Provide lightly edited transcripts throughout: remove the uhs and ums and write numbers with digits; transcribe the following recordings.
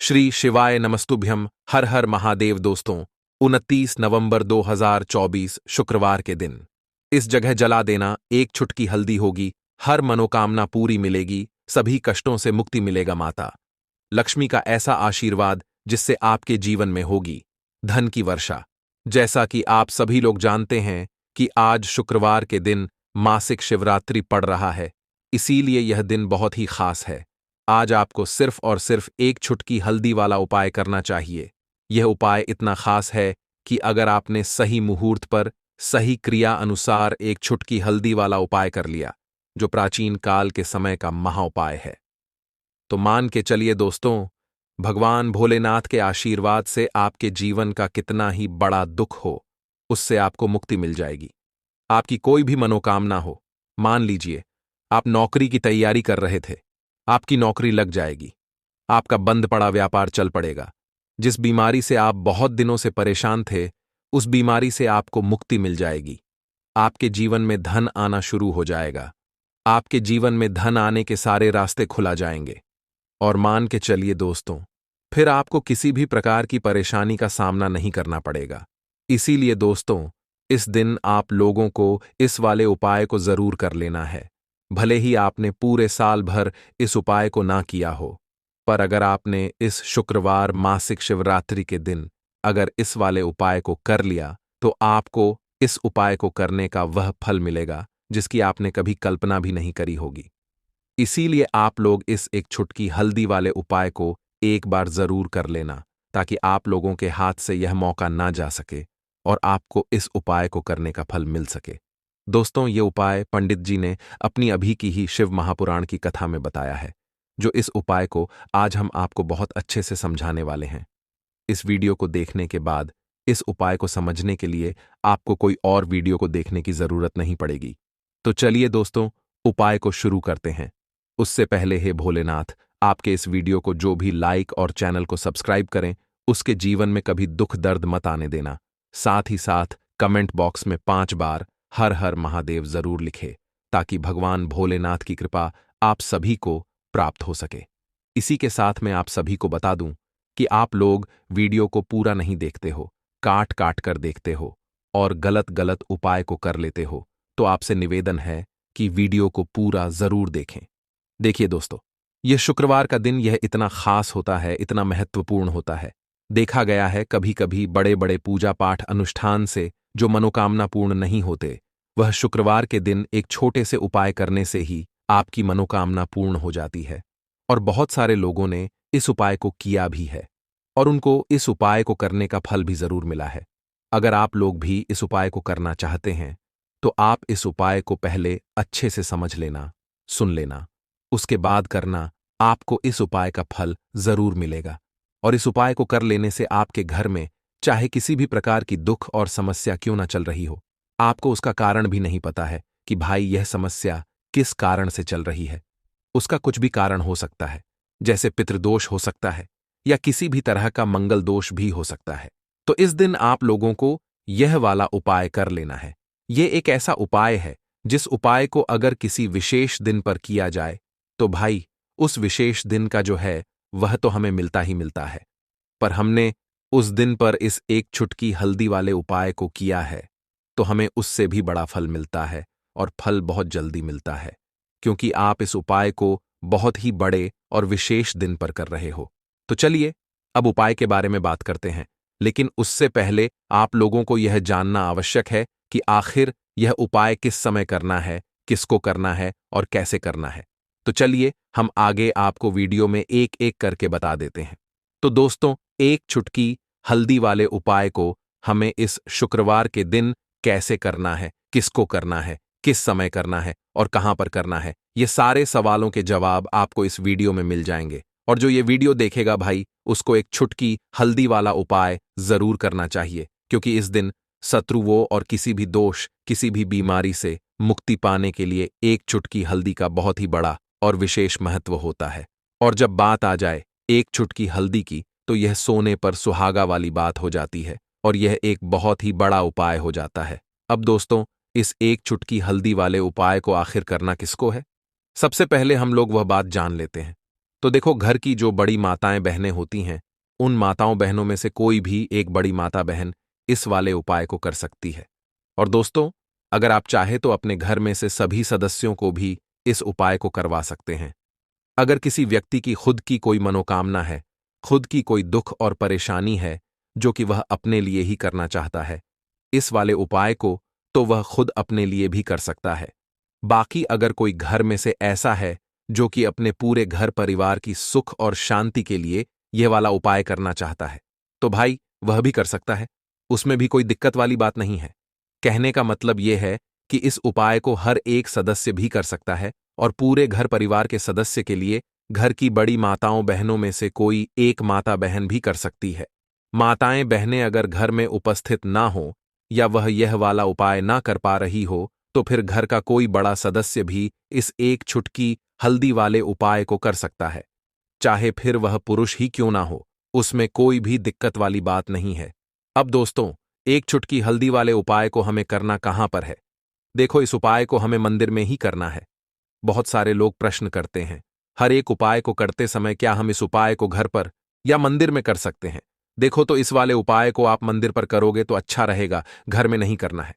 श्री शिवाय नमस्तुभ्यम। हर हर महादेव। दोस्तों, 29 नवंबर 2024 शुक्रवार के दिन इस जगह जला देना, एक छुटकी हल्दी होगी, हर मनोकामना पूरी मिलेगी, सभी कष्टों से मुक्ति मिलेगा। माता लक्ष्मी का ऐसा आशीर्वाद जिससे आपके जीवन में होगी धन की वर्षा। जैसा कि आप सभी लोग जानते हैं कि आज शुक्रवार के दिन मासिक शिवरात्रि पड़ रहा है, इसीलिए यह दिन बहुत ही खास है। आज आपको सिर्फ और सिर्फ एक छुटकी हल्दी वाला उपाय करना चाहिए। यह उपाय इतना खास है कि अगर आपने सही मुहूर्त पर सही क्रिया अनुसार एक छुटकी हल्दी वाला उपाय कर लिया, जो प्राचीन काल के समय का महाउपाय है, तो मान के चलिए दोस्तों, भगवान भोलेनाथ के आशीर्वाद से आपके जीवन का कितना ही बड़ा दुख हो, उससे आपको मुक्ति मिल जाएगी। आपकी कोई भी मनोकामना हो, मान लीजिए आप नौकरी की तैयारी कर रहे थे, आपकी नौकरी लग जाएगी, आपका बंद पड़ा व्यापार चल पड़ेगा, जिस बीमारी से आप बहुत दिनों से परेशान थे, उस बीमारी से आपको मुक्ति मिल जाएगी। आपके जीवन में धन आना शुरू हो जाएगा, आपके जीवन में धन आने के सारे रास्ते खुला जाएंगे। और मान के चलिए दोस्तों, फिर आपको किसी भी प्रकार की परेशानी का सामना नहीं करना पड़ेगा। इसीलिए दोस्तों, इस दिन आप लोगों को इस वाले उपाय को जरूर कर लेना है। भले ही आपने पूरे साल भर इस उपाय को ना किया हो, पर अगर आपने इस शुक्रवार मासिक शिवरात्रि के दिन अगर इस वाले उपाय को कर लिया, तो आपको इस उपाय को करने का वह फल मिलेगा जिसकी आपने कभी कल्पना भी नहीं करी होगी। इसीलिए आप लोग इस एक छुटकी हल्दी वाले उपाय को एक बार जरूर कर लेना, ताकि आप लोगों के हाथ से यह मौका ना जा सके और आपको इस उपाय को करने का फल मिल सके। दोस्तों, ये उपाय पंडित जी ने अपनी अभी की ही शिव महापुराण की कथा में बताया है, जो इस उपाय को आज हम आपको बहुत अच्छे से समझाने वाले हैं। इस वीडियो को देखने के बाद इस उपाय को समझने के लिए आपको कोई और वीडियो को देखने की जरूरत नहीं पड़ेगी। तो चलिए दोस्तों, उपाय को शुरू करते हैं। उससे पहले हे भोलेनाथ, आपके इस वीडियो को जो भी लाइक और चैनल को सब्सक्राइब करें, उसके जीवन में कभी दुख दर्द मत आने देना। साथ ही साथ कमेंट बॉक्स में 5 बार हर हर महादेव जरूर लिखे, ताकि भगवान भोलेनाथ की कृपा आप सभी को प्राप्त हो सके। इसी के साथ मैं आप सभी को बता दूं कि आप लोग वीडियो को पूरा नहीं देखते हो, काट काट कर देखते हो और गलत गलत उपाय को कर लेते हो, तो आपसे निवेदन है कि वीडियो को पूरा जरूर देखें। देखिए दोस्तों, यह शुक्रवार का दिन यह इतना खास होता है, इतना महत्वपूर्ण होता है। देखा गया है कभी कभी बड़े बड़े पूजा पाठ अनुष्ठान से जो मनोकामना पूर्ण नहीं होते, वह शुक्रवार के दिन एक छोटे से उपाय करने से ही आपकी मनोकामना पूर्ण हो जाती है। और बहुत सारे लोगों ने इस उपाय को किया भी है और उनको इस उपाय को करने का फल भी जरूर मिला है। अगर आप लोग भी इस उपाय को करना चाहते हैं, तो आप इस उपाय को पहले अच्छे से समझ लेना, सुन लेना, उसके बाद करना। आपको इस उपाय का फल जरूर मिलेगा। और इस उपाय को कर लेने से आपके घर में चाहे किसी भी प्रकार की दुख और समस्या क्यों ना चल रही हो, आपको उसका कारण भी नहीं पता है कि भाई यह समस्या किस कारण से चल रही है। उसका कुछ भी कारण हो सकता है, जैसे पितृदोष हो सकता है या किसी भी तरह का मंगल दोष भी हो सकता है। तो इस दिन आप लोगों को यह वाला उपाय कर लेना है। यह एक ऐसा उपाय है जिस उपाय को अगर किसी विशेष दिन पर किया जाए, तो भाई उस विशेष दिन का जो है वह तो हमें मिलता ही मिलता है। पर हमने उस दिन पर इस एक छुटकी हल्दी वाले उपाय को किया है, तो हमें उससे भी बड़ा फल मिलता है और फल बहुत जल्दी मिलता है, क्योंकि आप इस उपाय को बहुत ही बड़े और विशेष दिन पर कर रहे हो। तो चलिए अब उपाय के बारे में बात करते हैं, लेकिन उससे पहले आप लोगों को यह जानना आवश्यक है कि आखिर यह उपाय किस समय करना है, किसको करना है और कैसे करना है। तो चलिए हम आगे आपको वीडियो में एक एक करके बता देते हैं। तो दोस्तों, एक छुटकी हल्दी वाले उपाय को हमें इस शुक्रवार के दिन कैसे करना है, किसको करना है, किस समय करना है और कहां पर करना है, ये सारे सवालों के जवाब आपको इस वीडियो में मिल जाएंगे। और जो ये वीडियो देखेगा भाई, उसको एक छुटकी हल्दी वाला उपाय जरूर करना चाहिए, क्योंकि इस दिन शत्रुओं और किसी भी दोष, किसी भी बीमारी से मुक्ति पाने के लिए एक चुटकी हल्दी का बहुत ही बड़ा और विशेष महत्व होता है। और जब बात आ जाए एक चुटकी हल्दी की, तो यह सोने पर सुहागा वाली बात हो जाती है और यह एक बहुत ही बड़ा उपाय हो जाता है। अब दोस्तों, इस एक चुटकी हल्दी वाले उपाय को आखिर करना किसको है, सबसे पहले हम लोग वह बात जान लेते हैं। तो देखो, घर की जो बड़ी माताएं बहनें होती हैं, उन माताओं बहनों में से कोई भी एक बड़ी माता बहन इस वाले उपाय को कर सकती है। और दोस्तों, अगर आप चाहे तो अपने घर में से सभी सदस्यों को भी इस उपाय को करवा सकते हैं। अगर किसी व्यक्ति की खुद की कोई मनोकामना है, खुद की कोई दुख और परेशानी है जो कि वह अपने लिए ही करना चाहता है, इस वाले उपाय को तो वह खुद अपने लिए भी कर सकता है। बाकी अगर कोई घर में से ऐसा है जो कि अपने पूरे घर परिवार की सुख और शांति के लिए यह वाला उपाय करना चाहता है, तो भाई वह भी कर सकता है। उसमें भी कोई दिक्कत वाली बात नहीं है। कहने का मतलब यह है कि इस उपाय को हर एक सदस्य भी कर सकता है और पूरे घर परिवार के सदस्य के लिए घर की बड़ी माताओं बहनों में से कोई एक माता बहन भी कर सकती है। माताएं बहनें अगर घर में उपस्थित ना हो या वह यह वाला उपाय ना कर पा रही हो, तो फिर घर का कोई बड़ा सदस्य भी इस एक छुटकी हल्दी वाले उपाय को कर सकता है। चाहे फिर वह पुरुष ही क्यों ना हो, उसमें कोई भी दिक्कत वाली बात नहीं है। अब दोस्तों, एक चुटकी हल्दी वाले उपाय को हमें करना कहां पर है? देखो, इस उपाय को हमें मंदिर में ही करना है। बहुत सारे लोग प्रश्न करते हैं, हर एक उपाय को करते समय क्या हम इस उपाय को घर पर या मंदिर में कर सकते हैं? देखो, तो इस वाले उपाय को आप मंदिर पर करोगे तो अच्छा रहेगा, घर में नहीं करना है।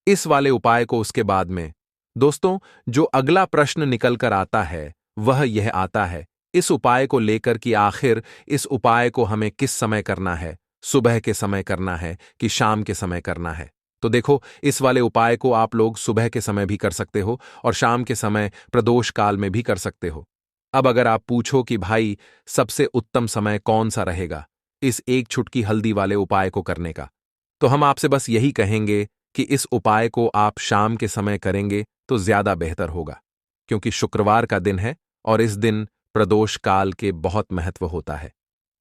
इस वाले उपाय को उसके बाद में दोस्तों, जो अगला प्रश्न निकल कर आता है वह यह आता है इस उपाय को लेकर कि आखिर इस उपाय को हमें किस समय करना है, सुबह के समय करना है कि शाम के समय करना है? तो देखो, इस वाले उपाय को आप लोग सुबह के समय भी कर सकते हो और शाम के समय प्रदोष काल में भी कर सकते हो। अब अगर आप पूछो कि भाई सबसे उत्तम समय कौन सा रहेगा इस एक छुटकी हल्दी वाले उपाय को करने का, तो हम आपसे बस यही कहेंगे कि इस उपाय को आप शाम के समय करेंगे तो ज्यादा बेहतर होगा, क्योंकि शुक्रवार का दिन है और इस दिन प्रदोष काल के बहुत महत्व होता है।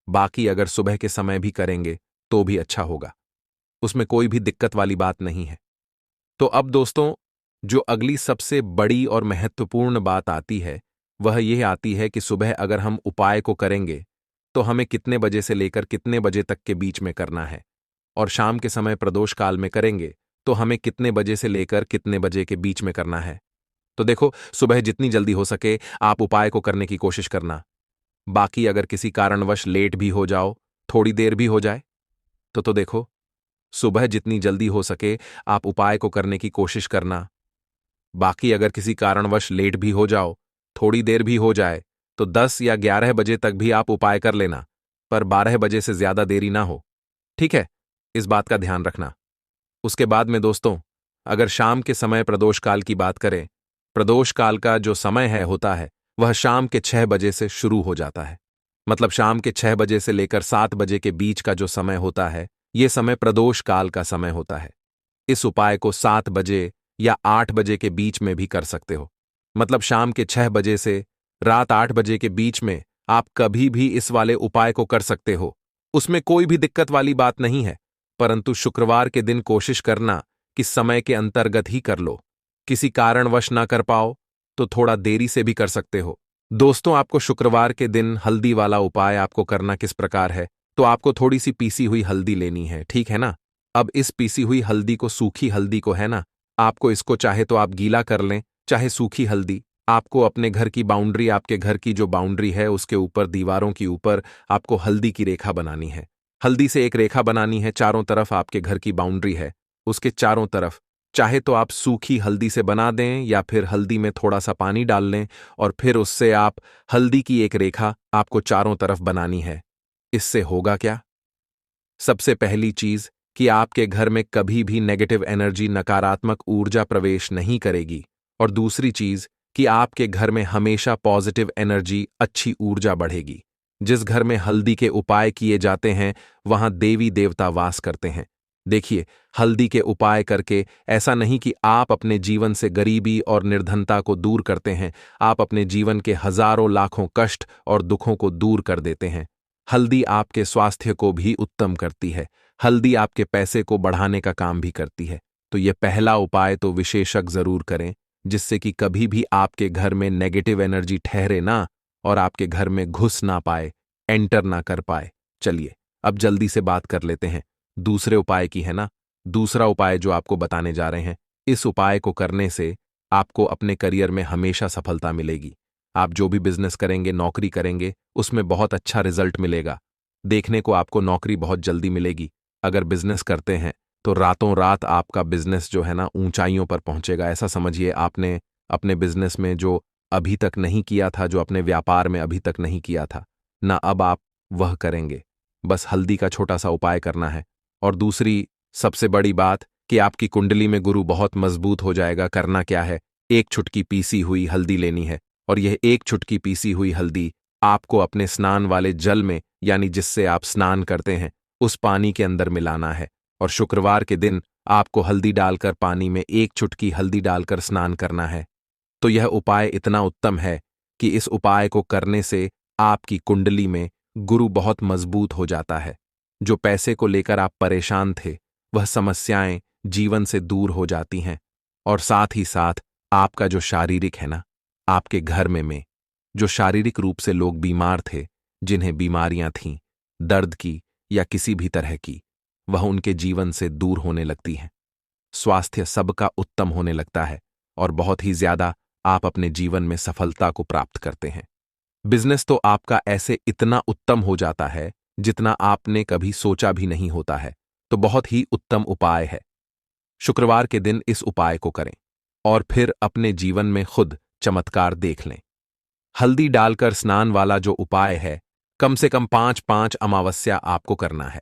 बाकी अगर सुबह के समय भी करेंगे तो भी अच्छा होगा, उसमें कोई भी दिक्कत वाली बात नहीं है। तो अब दोस्तों, जो अगली सबसे बड़ी और महत्वपूर्ण बात आती है वह यह आती है कि सुबह अगर हम उपाय को करेंगे तो हमें कितने बजे से लेकर कितने बजे तक के बीच में करना है, और शाम के समय प्रदोष काल में करेंगे तो हमें कितने बजे से लेकर कितने बजे के बीच में करना है। तो देखो, सुबह जितनी जल्दी हो सके आप उपाय को करने की कोशिश करना। बाकी अगर किसी कारणवश लेट भी हो जाओ, थोड़ी देर भी हो जाए, तो देखो, सुबह जितनी जल्दी हो सके आप उपाय को करने की कोशिश करना। बाकी अगर किसी कारणवश लेट भी हो जाओ, थोड़ी देर भी हो जाए, तो 10 या 11 बजे तक भी आप उपाय कर लेना, पर 12 बजे से ज्यादा देरी ना हो। ठीक है, इस बात का ध्यान रखना। उसके बाद में दोस्तों, अगर शाम के समय प्रदोष काल की बात करें, प्रदोष काल का जो समय है होता है वह शाम के 6 बजे से शुरू हो जाता है। मतलब शाम के 6 बजे से लेकर 7 बजे के बीच का जो समय होता है, यह समय प्रदोष काल का समय होता है। इस उपाय को 7 बजे या 8 बजे के बीच में भी कर सकते हो। मतलब शाम के 6 बजे से रात 8 बजे के बीच में आप कभी भी इस वाले उपाय को कर सकते हो, उसमें कोई भी दिक्कत वाली बात नहीं है। परंतु शुक्रवार के दिन कोशिश करना कि समय के अंतर्गत ही कर लो। किसी कारणवश ना कर पाओ तो थोड़ा देरी से भी कर सकते हो। दोस्तों, आपको शुक्रवार के दिन हल्दी वाला उपाय आपको करना किस प्रकार है, तो आपको थोड़ी सी पीसी हुई हल्दी लेनी है, ठीक है ना? अब इस पीसी हुई हल्दी को, सूखी हल्दी को है ना, आपको इसको चाहे तो आप गीला कर लें, चाहे सूखी हल्दी। आपको अपने घर की बाउंड्री, आपके घर की जो बाउंड्री है उसके ऊपर, दीवारों के ऊपर आपको हल्दी की रेखा बनानी है। हल्दी से एक रेखा बनानी है, चारों तरफ आपके घर की बाउंड्री है उसके चारों तरफ। चाहे तो आप सूखी हल्दी से बना दें या फिर हल्दी में थोड़ा सा पानी डाल लें और फिर उससे आप हल्दी की एक रेखा आपको चारों तरफ बनानी है। इससे होगा क्या? सबसे पहली चीज कि आपके घर में कभी भी नेगेटिव एनर्जी, नकारात्मक ऊर्जा प्रवेश नहीं करेगी, और दूसरी चीज कि आपके घर में हमेशा पॉजिटिव एनर्जी, अच्छी ऊर्जा बढ़ेगी। जिस घर में हल्दी के उपाय किए जाते हैं वहां देवी देवता वास करते हैं। देखिए, हल्दी के उपाय करके ऐसा नहीं कि आप अपने जीवन से गरीबी और निर्धनता को दूर करते हैं, आप अपने जीवन के हजारों लाखों कष्ट और दुखों को दूर कर देते हैं। हल्दी आपके स्वास्थ्य को भी उत्तम करती है, हल्दी आपके पैसे को बढ़ाने का काम भी करती है। तो यह पहला उपाय तो विशेषज्ञ जरूर करें, जिससे कि कभी भी आपके घर में नेगेटिव एनर्जी ठहरे ना और आपके घर में घुस ना पाए, एंटर ना कर पाए। चलिए, अब जल्दी से बात कर लेते हैं दूसरे उपाय की, है ना? दूसरा उपाय जो आपको बताने जा रहे हैं, इस उपाय को करने से आपको अपने करियर में हमेशा सफलता मिलेगी। आप जो भी बिजनेस करेंगे, नौकरी करेंगे, उसमें बहुत अच्छा रिजल्ट मिलेगा। देखने को आपको नौकरी बहुत जल्दी मिलेगी। अगर बिजनेस करते हैं तो रातों रात आपका बिजनेस जो है ना ऊंचाइयों पर पहुंचेगा। ऐसा समझिए आपने अपने बिजनेस में जो अभी तक नहीं किया था, जो अपने व्यापार में अभी तक नहीं किया था ना, अब आप वह करेंगे। बस हल्दी का छोटा सा उपाय करना है। और दूसरी सबसे बड़ी बात कि आपकी कुंडली में गुरु बहुत मजबूत हो जाएगा। करना क्या है, एक चुटकी पीसी हुई हल्दी लेनी है और यह एक चुटकी पीसी हुई हल्दी आपको अपने स्नान वाले जल में, यानी जिससे आप स्नान करते हैं, उस पानी के अंदर मिलाना है। और शुक्रवार के दिन आपको हल्दी डालकर, पानी में एक चुटकी हल्दी डालकर स्नान करना है। तो यह उपाय इतना उत्तम है कि इस उपाय को करने से आपकी कुंडली में गुरु बहुत मजबूत हो जाता है। जो पैसे को लेकर आप परेशान थे, वह समस्याएं जीवन से दूर हो जाती हैं। और साथ ही साथ आपका जो शारीरिक है ना, आपके घर में जो शारीरिक रूप से लोग बीमार थे, जिन्हें बीमारियां थीं, दर्द की या किसी भी तरह की, वह उनके जीवन से दूर होने लगती हैं। स्वास्थ्य सबका उत्तम होने लगता है और बहुत ही ज्यादा आप अपने जीवन में सफलता को प्राप्त करते हैं। बिजनेस तो आपका ऐसे इतना उत्तम हो जाता है जितना आपने कभी सोचा भी नहीं होता है। तो बहुत ही उत्तम उपाय है। शुक्रवार के दिन इस उपाय को करें और फिर अपने जीवन में खुद चमत्कार देख लें। हल्दी डालकर स्नान वाला जो उपाय है, कम से कम 5-5 अमावस्या आपको करना है।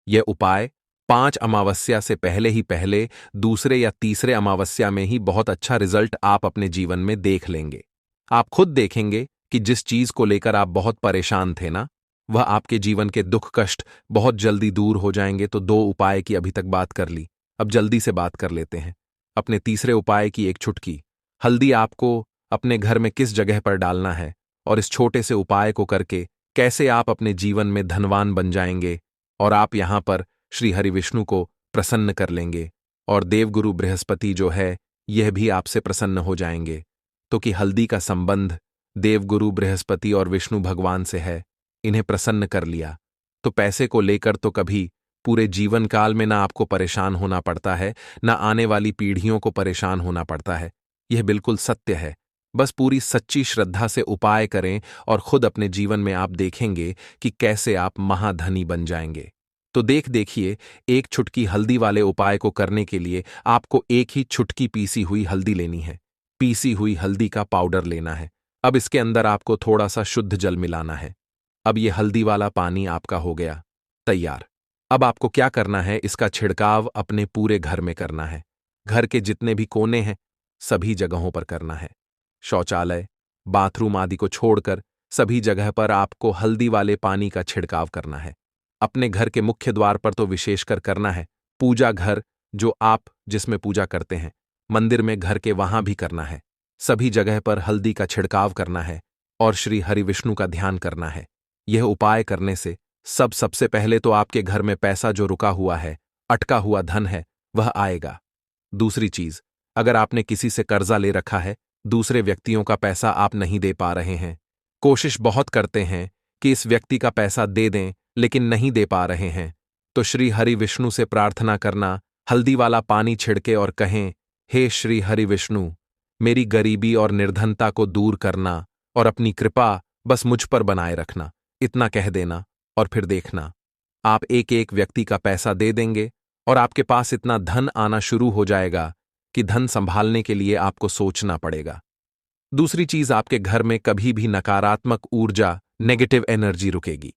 यह उपाय 5 अमावस्या से पहले ही पहले, दूसरे या तीसरे अमावस्या में ही बहुत अच्छा रिजल्ट आप अपने जीवन में देख लेंगे। आप खुद देखेंगे कि जिस चीज को लेकर आप बहुत परेशान थे ना, वह आपके जीवन के दुख कष्ट बहुत जल्दी दूर हो जाएंगे। तो 2 उपाय की अभी तक बात कर ली, अब जल्दी से बात कर लेते हैं अपने तीसरे उपाय की। एक चुटकी हल्दी आपको अपने घर में किस जगह पर डालना है और इस छोटे से उपाय को करके कैसे आप अपने जीवन में धनवान बन जाएंगे और आप यहां पर श्री हरि विष्णु को प्रसन्न कर लेंगे और देवगुरु बृहस्पति जो है, यह भी आपसे प्रसन्न हो जाएंगे। तो कि हल्दी का संबंध देवगुरु बृहस्पति और विष्णु भगवान से है, इन्हें प्रसन्न कर लिया तो पैसे को लेकर तो कभी पूरे जीवन काल में ना आपको परेशान होना पड़ता है, ना आने वाली पीढ़ियों को परेशान होना पड़ता है। यह बिल्कुल सत्य है। बस पूरी सच्ची श्रद्धा से उपाय करें और खुद अपने जीवन में आप देखेंगे कि कैसे आप महाधनी बन जाएंगे। तो देखिए, एक चुटकी हल्दी वाले उपाय को करने के लिए आपको एक ही चुटकी पीसी हुई हल्दी लेनी है। पीसी हुई हल्दी का पाउडर लेना है। अब इसके अंदर आपको थोड़ा सा शुद्ध जल मिलाना है। अब यह हल्दी वाला पानी आपका हो गया तैयार। अब आपको क्या करना है, इसका छिड़काव अपने पूरे घर में करना है। घर के जितने भी कोने हैं, सभी जगहों पर करना है। शौचालय, बाथरूम आदि को छोड़कर सभी जगह पर आपको हल्दी वाले पानी का छिड़काव करना है। अपने घर के मुख्य द्वार पर तो विशेषकर करना है। पूजा घर जो आप जिसमें पूजा करते हैं, मंदिर में, घर के वहां भी करना है। सभी जगह पर हल्दी का छिड़काव करना है और श्री हरि विष्णु का ध्यान करना है। यह उपाय करने से सबसे पहले तो आपके घर में पैसा जो रुका हुआ है, अटका हुआ धन है, वह आएगा। दूसरी चीज, अगर आपने किसी से कर्जा ले रखा है, दूसरे व्यक्तियों का पैसा आप नहीं दे पा रहे हैं, कोशिश बहुत करते हैं कि इस व्यक्ति का पैसा दे दें लेकिन नहीं दे पा रहे हैं, तो श्री हरि विष्णु से प्रार्थना करना, हल्दी वाला पानी छिड़के और कहें, हे श्री हरि विष्णु, मेरी गरीबी और निर्धनता को दूर करना और अपनी कृपा बस मुझ पर बनाए रखना। इतना कह देना और फिर देखना, आप एक एक व्यक्ति का पैसा दे देंगे और आपके पास इतना धन आना शुरू हो जाएगा कि धन संभालने के लिए आपको सोचना पड़ेगा। दूसरी चीज, आपके घर में कभी भी नकारात्मक ऊर्जा, नेगेटिव एनर्जी रुकेगी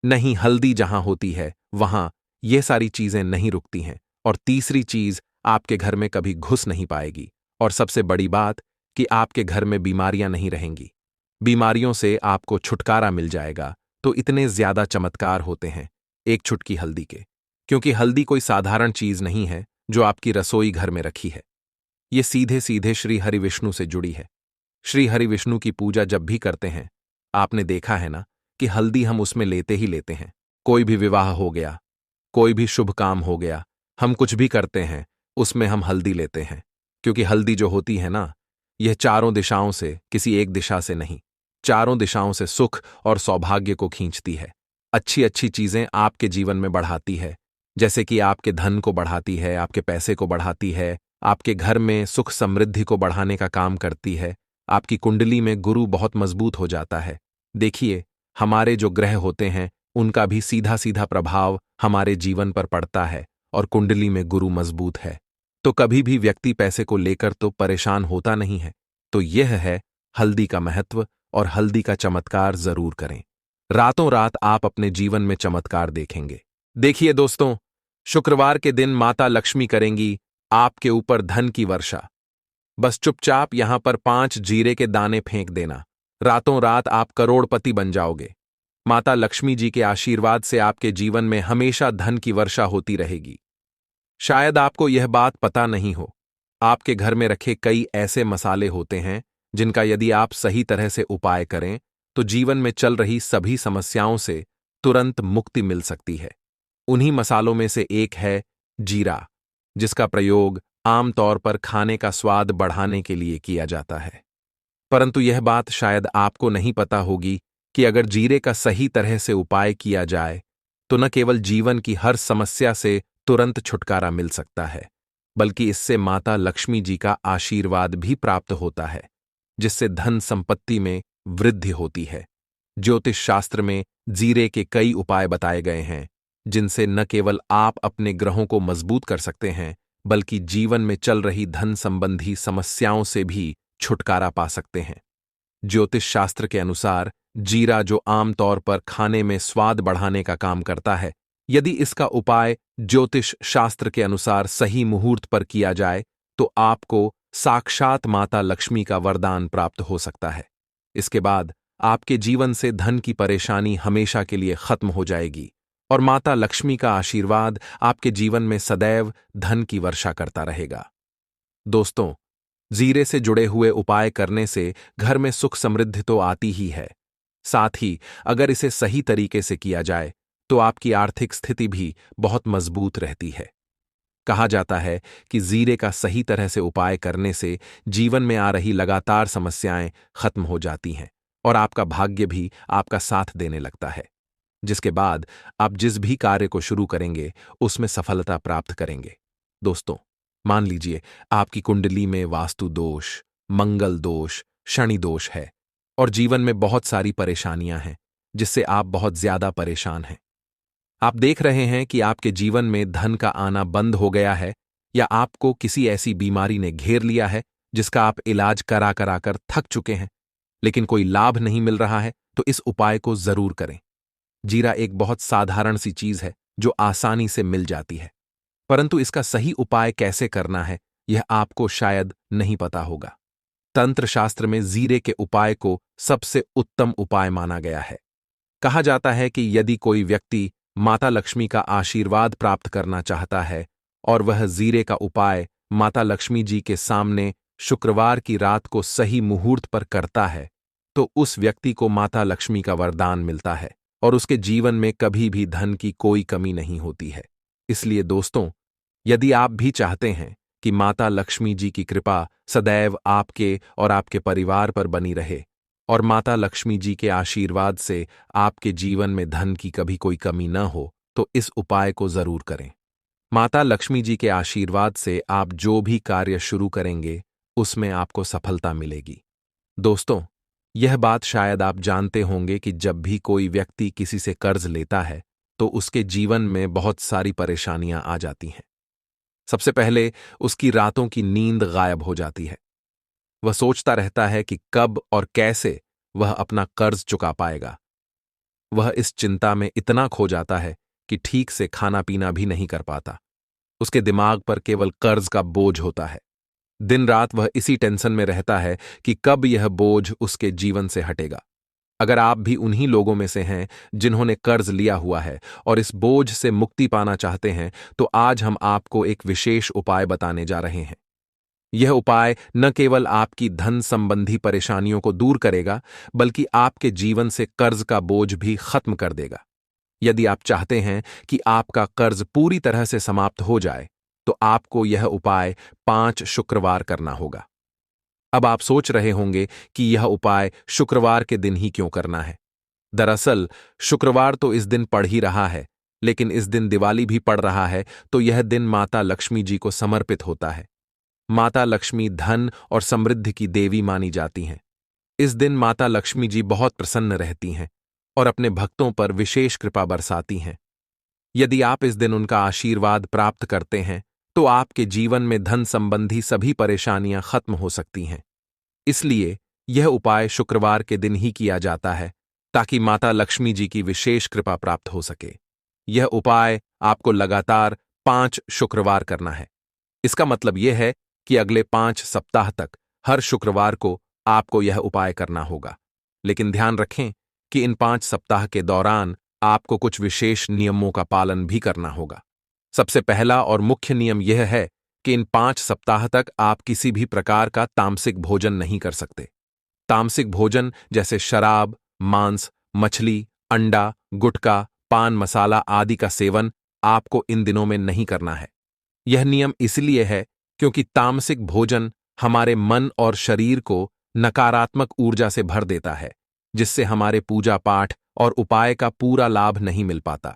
नहीं। हल्दी जहां होती है वहां ये सारी चीजें नहीं रुकती हैं। और तीसरी चीज, आपके घर में कभी घुस नहीं पाएगी। और सबसे बड़ी बात कि आपके घर में बीमारियां नहीं रहेंगी। बीमारियों से आपको छुटकारा मिल जाएगा। तो इतने ज्यादा चमत्कार होते हैं एक चुटकी हल्दी के, क्योंकि हल्दी कोई साधारण चीज नहीं है जो आपकी रसोई घर में रखी है। ये सीधे सीधे श्री हरि विष्णु से जुड़ी है। श्री हरि विष्णु की पूजा जब भी करते हैं, आपने देखा है ना कि हल्दी हम उसमें लेते ही लेते हैं। कोई भी विवाह हो गया, कोई भी शुभ काम हो गया, हम कुछ भी करते हैं, उसमें हम हल्दी लेते हैं। क्योंकि हल्दी जो होती है ना, यह चारों दिशाओं से, किसी एक दिशा से नहीं, चारों दिशाओं से सुख और सौभाग्य को खींचती है। अच्छी अच्छी चीजें आपके जीवन में बढ़ाती है, जैसे कि आपके धन को बढ़ाती है, आपके पैसे को बढ़ाती है, आपके घर में सुख समृद्धि को बढ़ाने का काम करती है, आपकी कुंडली में गुरु बहुत मजबूत हो जाता है। देखिए, हमारे जो ग्रह होते हैं उनका भी सीधा सीधा प्रभाव हमारे जीवन पर पड़ता है, और कुंडली में गुरु मजबूत है तो कभी भी व्यक्ति पैसे को लेकर तो परेशान होता नहीं है। तो यह है हल्दी का महत्व, और हल्दी का चमत्कार जरूर करें। रातों रात आप अपने जीवन में चमत्कार देखेंगे। देखिए दोस्तों, शुक्रवार के दिन माता लक्ष्मी करेंगी आपके ऊपर धन की वर्षा। बस चुपचाप यहां पर 5 जीरे के दाने फेंक देना। रातों रात आप करोड़पति बन जाओगे। माता लक्ष्मी जी के आशीर्वाद से आपके जीवन में हमेशा धन की वर्षा होती रहेगी। शायद आपको यह बात पता नहीं हो, आपके घर में रखे कई ऐसे मसाले होते हैं जिनका यदि आप सही तरह से उपाय करें तो जीवन में चल रही सभी समस्याओं से तुरंत मुक्ति मिल सकती है। उन्हीं मसालों में से एक है जीरा, जिसका प्रयोग आमतौर पर खाने का स्वाद बढ़ाने के लिए किया जाता है। परंतु यह बात शायद आपको नहीं पता होगी कि अगर जीरे का सही तरह से उपाय किया जाए तो न केवल जीवन की हर समस्या से तुरंत छुटकारा मिल सकता है, बल्कि इससे माता लक्ष्मी जी का आशीर्वाद भी प्राप्त होता है, जिससे धन संपत्ति में वृद्धि होती है। ज्योतिष शास्त्र में जीरे के कई उपाय बताए गए हैं, जिनसे न केवल आप अपने ग्रहों को मजबूत कर सकते हैं, बल्कि जीवन में चल रही धन संबंधी समस्याओं से भी छुटकारा पा सकते हैं। ज्योतिष शास्त्र के अनुसार जीरा, जो आमतौर पर खाने में स्वाद बढ़ाने का काम करता है, यदि इसका उपाय ज्योतिष शास्त्र के अनुसार सही मुहूर्त पर किया जाए तो आपको साक्षात माता लक्ष्मी का वरदान प्राप्त हो सकता है। इसके बाद आपके जीवन से धन की परेशानी हमेशा के लिए खत्म हो जाएगी, और माता लक्ष्मी का आशीर्वाद आपके जीवन में सदैव धन की वर्षा करता रहेगा। दोस्तों, जीरे से जुड़े हुए उपाय करने से घर में सुख समृद्धि तो आती ही है, साथ ही अगर इसे सही तरीके से किया जाए तो आपकी आर्थिक स्थिति भी बहुत मजबूत रहती है। कहा जाता है कि जीरे का सही तरह से उपाय करने से जीवन में आ रही लगातार समस्याएं खत्म हो जाती हैं, और आपका भाग्य भी आपका साथ देने लगता है, जिसके बाद आप जिस भी कार्य को शुरू करेंगे उसमें सफलता प्राप्त करेंगे। दोस्तों, मान लीजिए आपकी कुंडली में वास्तु दोष, मंगल दोष, शनि दोष है, और जीवन में बहुत सारी परेशानियां हैं जिससे आप बहुत ज्यादा परेशान हैं। आप देख रहे हैं कि आपके जीवन में धन का आना बंद हो गया है, या आपको किसी ऐसी बीमारी ने घेर लिया है जिसका आप इलाज करा करा कर थक चुके हैं, लेकिन कोई लाभ नहीं मिल रहा है, तो इस उपाय को जरूर करें। जीरा एक बहुत साधारण सी चीज है जो आसानी से मिल जाती है, परंतु इसका सही उपाय कैसे करना है यह आपको शायद नहीं पता होगा। तंत्र शास्त्र में जीरे के उपाय को सबसे उत्तम उपाय माना गया है। कहा जाता है कि यदि कोई व्यक्ति माता लक्ष्मी का आशीर्वाद प्राप्त करना चाहता है और वह जीरे का उपाय माता लक्ष्मी जी के सामने शुक्रवार की रात को सही मुहूर्त पर करता है, तो उस व्यक्ति को माता लक्ष्मी का वरदान मिलता है और उसके जीवन में कभी भी धन की कोई कमी नहीं होती है। इसलिए दोस्तों, यदि आप भी चाहते हैं कि माता लक्ष्मी जी की कृपा सदैव आपके और आपके परिवार पर बनी रहे, और माता लक्ष्मी जी के आशीर्वाद से आपके जीवन में धन की कभी कोई कमी न हो, तो इस उपाय को जरूर करें। माता लक्ष्मी जी के आशीर्वाद से आप जो भी कार्य शुरू करेंगे उसमें आपको सफलता मिलेगी। दोस्तों, यह बात शायद आप जानते होंगे कि जब भी कोई व्यक्ति किसी से कर्ज लेता है तो उसके जीवन में बहुत सारी परेशानियां आ जाती हैं। सबसे पहले उसकी रातों की नींद गायब हो जाती है। वह सोचता रहता है कि कब और कैसे वह अपना कर्ज चुका पाएगा। वह इस चिंता में इतना खो जाता है कि ठीक से खाना पीना भी नहीं कर पाता। उसके दिमाग पर केवल कर्ज का बोझ होता है। दिन रात वह इसी टेंशन में रहता है कि कब यह बोझ उसके जीवन से हटेगा। अगर आप भी उन्हीं लोगों में से हैं जिन्होंने कर्ज लिया हुआ है और इस बोझ से मुक्ति पाना चाहते हैं, तो आज हम आपको एक विशेष उपाय बताने जा रहे हैं। यह उपाय न केवल आपकी धन संबंधी परेशानियों को दूर करेगा, बल्कि आपके जीवन से कर्ज का बोझ भी खत्म कर देगा। यदि आप चाहते हैं कि आपका कर्ज पूरी तरह से समाप्त हो जाए, तो आपको यह उपाय 5 शुक्रवार करना होगा। अब आप सोच रहे होंगे कि यह उपाय शुक्रवार के दिन ही क्यों करना है। दरअसल शुक्रवार तो इस दिन पड़ ही रहा है, लेकिन इस दिन दिवाली भी पड़ रहा है, तो यह दिन माता लक्ष्मी जी को समर्पित होता है। माता लक्ष्मी धन और समृद्धि की देवी मानी जाती हैं। इस दिन माता लक्ष्मी जी बहुत प्रसन्न रहती हैं और अपने भक्तों पर विशेष कृपा बरसाती हैं। यदि आप इस दिन उनका आशीर्वाद प्राप्त करते हैं तो आपके जीवन में धन संबंधी सभी परेशानियां खत्म हो सकती हैं। इसलिए यह उपाय शुक्रवार के दिन ही किया जाता है ताकि माता लक्ष्मी जी की विशेष कृपा प्राप्त हो सके। यह उपाय आपको लगातार 5 शुक्रवार करना है। इसका मतलब यह है कि अगले 5 सप्ताह तक हर शुक्रवार को आपको यह उपाय करना होगा। लेकिन ध्यान रखें कि इन 5 सप्ताह के दौरान आपको कुछ विशेष नियमों का पालन भी करना होगा। सबसे पहला और मुख्य नियम यह है कि इन 5 सप्ताह तक आप किसी भी प्रकार का तामसिक भोजन नहीं कर सकते। तामसिक भोजन जैसे शराब, मांस, मछली, अंडा, गुटखा, पान मसाला आदि का सेवन आपको इन दिनों में नहीं करना है। यह नियम इसलिए है क्योंकि तामसिक भोजन हमारे मन और शरीर को नकारात्मक ऊर्जा से भर देता है, जिससे हमारे पूजा पाठ और उपाय का पूरा लाभ नहीं मिल पाता।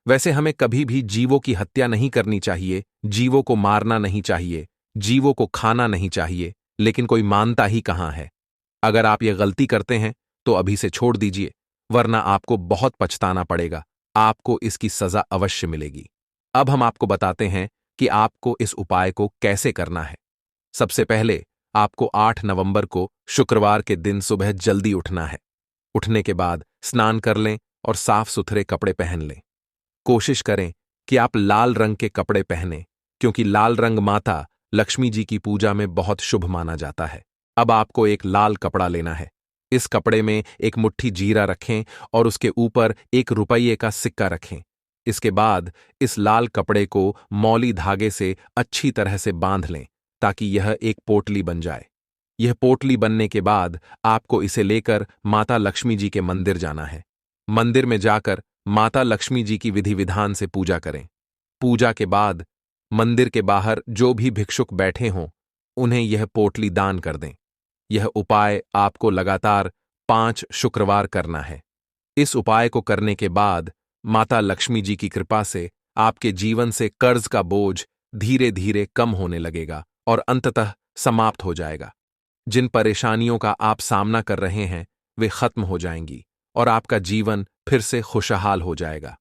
वैसे हमें कभी भी जीवों की हत्या नहीं करनी चाहिए, जीवों को मारना नहीं चाहिए, जीवों को खाना नहीं चाहिए, लेकिन कोई मानता ही कहाँ है। अगर आप ये गलती करते हैं तो अभी से छोड़ दीजिए, वरना आपको बहुत पछताना पड़ेगा। आपको इसकी सजा अवश्य मिलेगी। अब हम आपको बताते हैं कि आपको इस उपाय को कैसे करना है। सबसे पहले आपको 8 नवंबर को शुक्रवार के दिन सुबह जल्दी उठना है। उठने के बाद स्नान कर लें और साफ सुथरे कपड़े पहन लें। कोशिश करें कि आप लाल रंग के कपड़े पहनें, क्योंकि लाल रंग माता लक्ष्मी जी की पूजा में बहुत शुभ माना जाता है। अब आपको एक लाल कपड़ा लेना है। इस कपड़े में एक मुट्ठी जीरा रखें और उसके ऊपर 1 रुपये का सिक्का रखें। इसके बाद इस लाल कपड़े को मौली धागे से अच्छी तरह से बांध लें ताकि यह एक पोटली बन जाए। यह पोटली बनने के बाद आपको इसे लेकर माता लक्ष्मी जी के मंदिर जाना है। मंदिर में जाकर माता लक्ष्मी जी की विधि विधान से पूजा करें। पूजा के बाद मंदिर के बाहर जो भी भिक्षुक बैठे हों, उन्हें यह पोटली दान कर दें। यह उपाय आपको लगातार 5 शुक्रवार करना है। इस उपाय को करने के बाद माता लक्ष्मी जी की कृपा से आपके जीवन से कर्ज का बोझ धीरे धीरे कम होने लगेगा और अंततः समाप्त हो जाएगा। जिन परेशानियों का आप सामना कर रहे हैं वे खत्म हो जाएंगी और आपका जीवन फिर से खुशहाल हो जाएगा।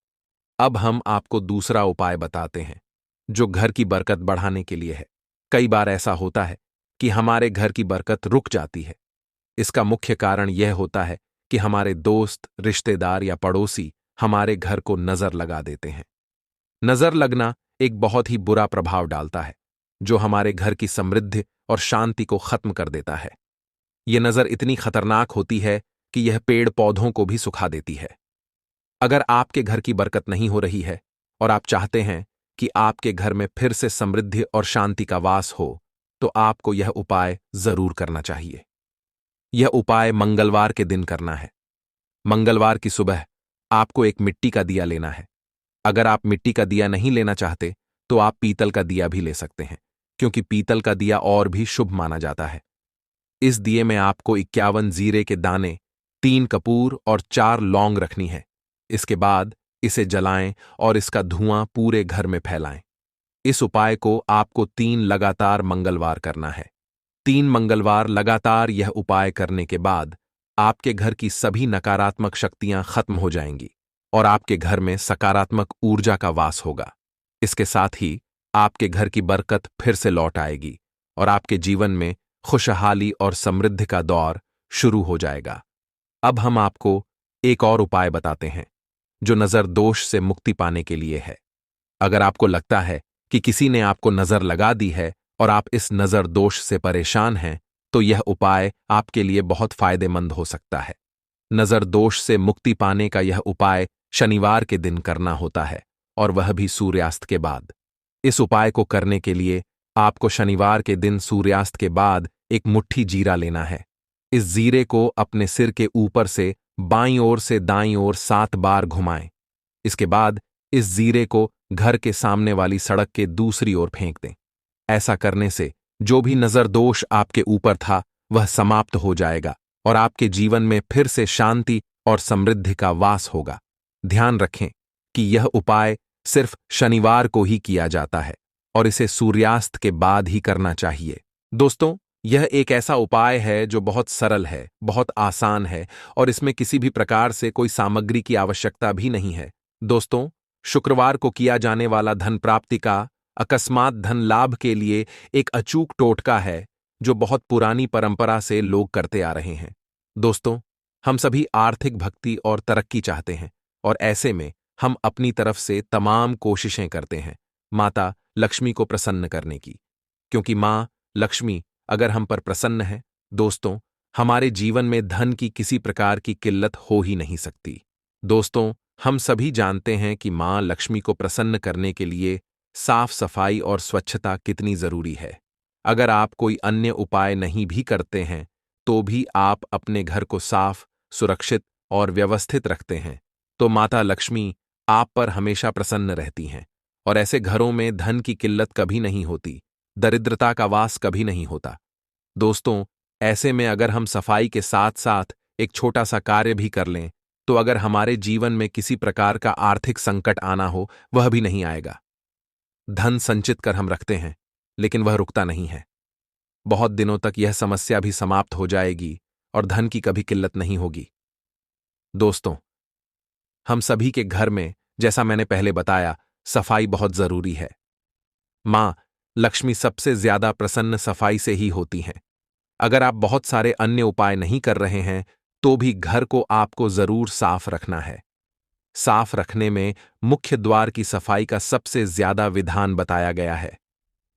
अब हम आपको दूसरा उपाय बताते हैं जो घर की बरकत बढ़ाने के लिए है। कई बार ऐसा होता है कि हमारे घर की बरकत रुक जाती है। इसका मुख्य कारण यह होता है कि हमारे दोस्त, रिश्तेदार या पड़ोसी हमारे घर को नजर लगा देते हैं। नजर लगना एक बहुत ही बुरा प्रभाव डालता है जो हमारे घर की समृद्धि और शांति को खत्म कर देता है। यह नजर इतनी खतरनाक होती है कि यह पेड़ पौधों को भी सुखा देती है। अगर आपके घर की बरकत नहीं हो रही है और आप चाहते हैं कि आपके घर में फिर से समृद्धि और शांति का वास हो, तो आपको यह उपाय जरूर करना चाहिए। यह उपाय मंगलवार के दिन करना है। मंगलवार की सुबह आपको एक मिट्टी का दिया लेना है। अगर आप मिट्टी का दिया नहीं लेना चाहते तो आप पीतल का दिया भी ले सकते हैं, क्योंकि पीतल का दिया और भी शुभ माना जाता है। इस दिए में आपको 51 जीरे के दाने, 3 कपूर और 4 लौंग रखनी है। इसके बाद इसे जलाएं और इसका धुआं पूरे घर में फैलाएं। इस उपाय को आपको 3 लगातार मंगलवार करना है। 3 मंगलवार लगातार यह उपाय करने के बाद आपके घर की सभी नकारात्मक शक्तियां खत्म हो जाएंगी और आपके घर में सकारात्मक ऊर्जा का वास होगा। इसके साथ ही आपके घर की बरकत फिर से लौट आएगी और आपके जीवन में खुशहाली और समृद्धि का दौर शुरू हो जाएगा। अब हम आपको एक और उपाय बताते हैं जो नजर दोष से मुक्ति पाने के लिए है। अगर आपको लगता है कि किसी ने आपको नजर लगा दी है और आप इस नजर दोष से परेशान हैं, तो यह उपाय आपके लिए बहुत फायदेमंद हो सकता है। नजर दोष से मुक्ति पाने का यह उपाय शनिवार के दिन करना होता है और वह भी सूर्यास्त के बाद। इस उपाय को करने के लिए आपको शनिवार के दिन सूर्यास्त के बाद एक मुट्ठी जीरा लेना है। इस जीरे को अपने सिर के ऊपर से बाईं ओर से दाईं ओर 7 बार घुमाएं। इसके बाद इस जीरे को घर के सामने वाली सड़क के दूसरी ओर फेंक दें। ऐसा करने से जो भी नजर दोष आपके ऊपर था वह समाप्त हो जाएगा और आपके जीवन में फिर से शांति और समृद्धि का वास होगा। ध्यान रखें कि यह उपाय सिर्फ शनिवार को ही किया जाता है। और इसे सूर्यास्त के बाद ही करना चाहिए। दोस्तों, यह एक ऐसा उपाय है जो बहुत सरल है, बहुत आसान है और इसमें किसी भी प्रकार से कोई सामग्री की आवश्यकता भी नहीं है। दोस्तों, शुक्रवार को किया जाने वाला धन प्राप्ति का, अकस्मात धन लाभ के लिए एक अचूक टोटका है जो बहुत पुरानी परंपरा से लोग करते आ रहे हैं। दोस्तों, हम सभी आर्थिक भक्ति और तरक्की चाहते हैं और ऐसे में हम अपनी तरफ से तमाम कोशिशें करते हैं माता लक्ष्मी को प्रसन्न करने की, क्योंकि मां लक्ष्मी अगर हम पर प्रसन्न है, दोस्तों, हमारे जीवन में धन की किसी प्रकार की किल्लत हो ही नहीं सकती। दोस्तों, हम सभी जानते हैं कि मां लक्ष्मी को प्रसन्न करने के लिए साफ सफाई और स्वच्छता कितनी जरूरी है। अगर आप कोई अन्य उपाय नहीं भी करते हैं तो भी आप अपने घर को साफ, सुरक्षित और व्यवस्थित रखते हैं तो माता लक्ष्मी आप पर हमेशा प्रसन्न रहती हैं और ऐसे घरों में धन की किल्लत कभी नहीं होती, दरिद्रता का वास कभी नहीं होता। दोस्तों, ऐसे में अगर हम सफाई के साथ साथ एक छोटा सा कार्य भी कर लें तो अगर हमारे जीवन में किसी प्रकार का आर्थिक संकट आना हो वह भी नहीं आएगा। धन संचित कर हम रखते हैं लेकिन वह रुकता नहीं है। बहुत दिनों तक यह समस्या भी समाप्त हो जाएगी और धन की कभी किल्लत नहीं होगी। दोस्तों, हम सभी के घर में, जैसा मैंने पहले बताया, सफाई बहुत जरूरी है। मां लक्ष्मी सबसे ज्यादा प्रसन्न सफाई से ही होती हैं। अगर आप बहुत सारे अन्य उपाय नहीं कर रहे हैं तो भी घर को आपको जरूर साफ रखना है। साफ रखने में मुख्य द्वार की सफाई का सबसे ज्यादा विधान बताया गया है।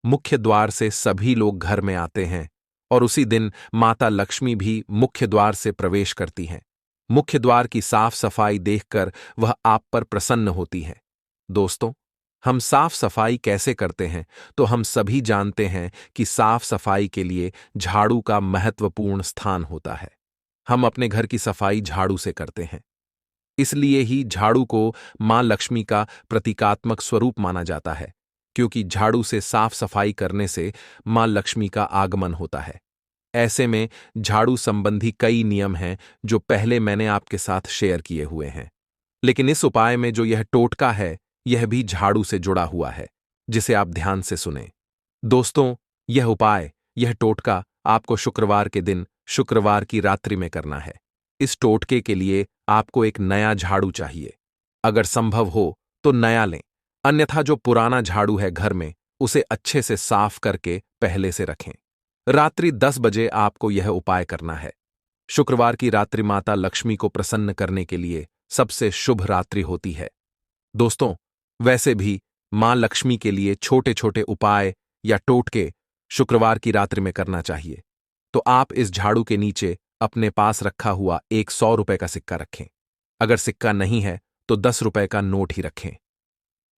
मुख्य द्वार से सभी लोग घर में आते हैं और उसी दिन माता लक्ष्मी भी मुख्य द्वार से प्रवेश करती हैं। मुख्य द्वार की साफ सफाई देखकर वह आप पर प्रसन्न होती है। दोस्तों, हम साफ सफाई कैसे करते हैं तो हम सभी जानते हैं कि साफ सफाई के लिए झाड़ू का महत्वपूर्ण स्थान होता है। हम अपने घर की सफाई झाड़ू से करते हैं, इसलिए ही झाड़ू को मां लक्ष्मी का प्रतीकात्मक स्वरूप माना जाता है, क्योंकि झाड़ू से साफ सफाई करने से मां लक्ष्मी का आगमन होता है। ऐसे में झाड़ू संबंधी कई नियम हैं जो पहले मैंने आपके साथ शेयर किए हुए हैं, लेकिन इस उपाय में जो यह टोटका है यह भी झाड़ू से जुड़ा हुआ है, जिसे आप ध्यान से सुनें। दोस्तों, यह उपाय, यह टोटका आपको शुक्रवार के दिन, शुक्रवार की रात्रि में करना है। इस टोटके के लिए आपको एक नया झाड़ू चाहिए। अगर संभव हो तो नया लें, अन्यथा जो पुराना झाड़ू है घर में उसे अच्छे से साफ करके पहले से रखें। रात्रि 10 बजे आपको यह उपाय करना है। शुक्रवार की रात्रि माता लक्ष्मी को प्रसन्न करने के लिए सबसे शुभ रात्रि होती है। दोस्तों, वैसे भी मां लक्ष्मी के लिए छोटे छोटे उपाय या टोटके शुक्रवार की रात्रि में करना चाहिए। तो आप इस झाड़ू के नीचे अपने पास रखा हुआ एक 100 रुपए का सिक्का रखें। अगर सिक्का नहीं है तो 10 रुपए का नोट ही रखें।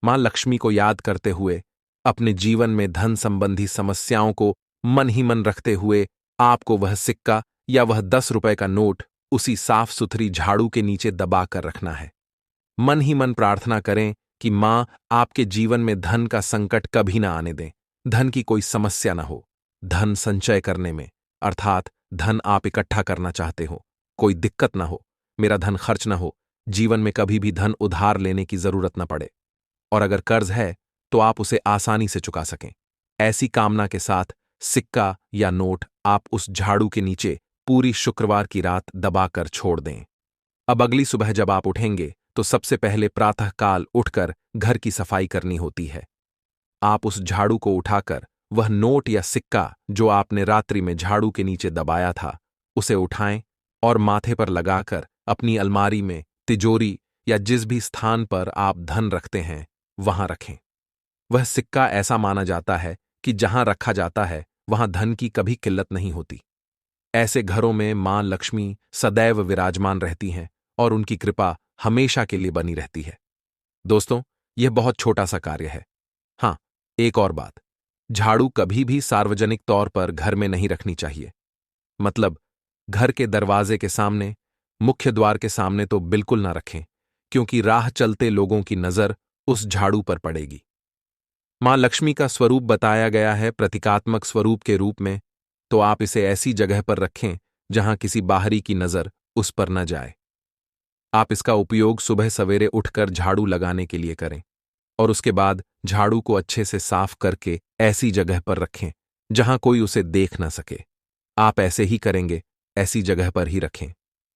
मां लक्ष्मी को याद करते हुए, अपने जीवन में धन संबंधी समस्याओं को मन ही मन रखते हुए आपको वह सिक्का या वह 10 रुपए का नोट उसी साफ सुथरी झाड़ू के नीचे दबा कर रखना है। मन ही मन प्रार्थना करें कि मां आपके जीवन में धन का संकट कभी ना आने दें, धन की कोई समस्या ना हो। धन संचय करने में, अर्थात धन आप इकट्ठा करना चाहते हो, कोई दिक्कत ना हो, मेरा धन खर्च ना हो, जीवन में कभी भी धन उधार लेने की जरूरत ना पड़े और अगर कर्ज है तो आप उसे आसानी से चुका सकें। ऐसी कामना के साथ सिक्का या नोट आप उस झाड़ू के नीचे पूरी शुक्रवार की रात दबाकर छोड़ दें। अब अगली सुबह जब आप उठेंगे तो सबसे पहले प्रातःकाल उठकर घर की सफाई करनी होती है। आप उस झाड़ू को उठाकर वह नोट या सिक्का जो आपने रात्रि में झाड़ू के नीचे दबाया था उसे उठाएं और माथे पर लगाकर अपनी अलमारी में, तिजोरी या जिस भी स्थान पर आप धन रखते हैं वहां रखें। वह सिक्का ऐसा माना जाता है कि जहां रखा जाता है वहां धन की कभी किल्लत नहीं होती। ऐसे घरों में मां लक्ष्मी सदैव विराजमान रहती हैं और उनकी कृपा हमेशा के लिए बनी रहती है। दोस्तों, यह बहुत छोटा सा कार्य है। हां, एक और बात, झाड़ू कभी भी सार्वजनिक तौर पर घर में नहीं रखनी चाहिए। मतलब घर के दरवाजे के सामने, मुख्य द्वार के सामने तो बिल्कुल ना रखें, क्योंकि राह चलते लोगों की नजर उस झाड़ू पर पड़ेगी। मां लक्ष्मी का स्वरूप बताया गया है प्रतीकात्मक स्वरूप के रूप में, तो आप इसे ऐसी जगह पर रखें जहां किसी बाहरी की नजर उस पर न जाए। आप इसका उपयोग सुबह सवेरे उठकर झाड़ू लगाने के लिए करें। और उसके बाद झाड़ू को अच्छे से साफ करके ऐसी जगह पर रखें जहां कोई उसे देख ना सके। आप ऐसे ही करेंगे, ऐसी जगह पर ही रखें।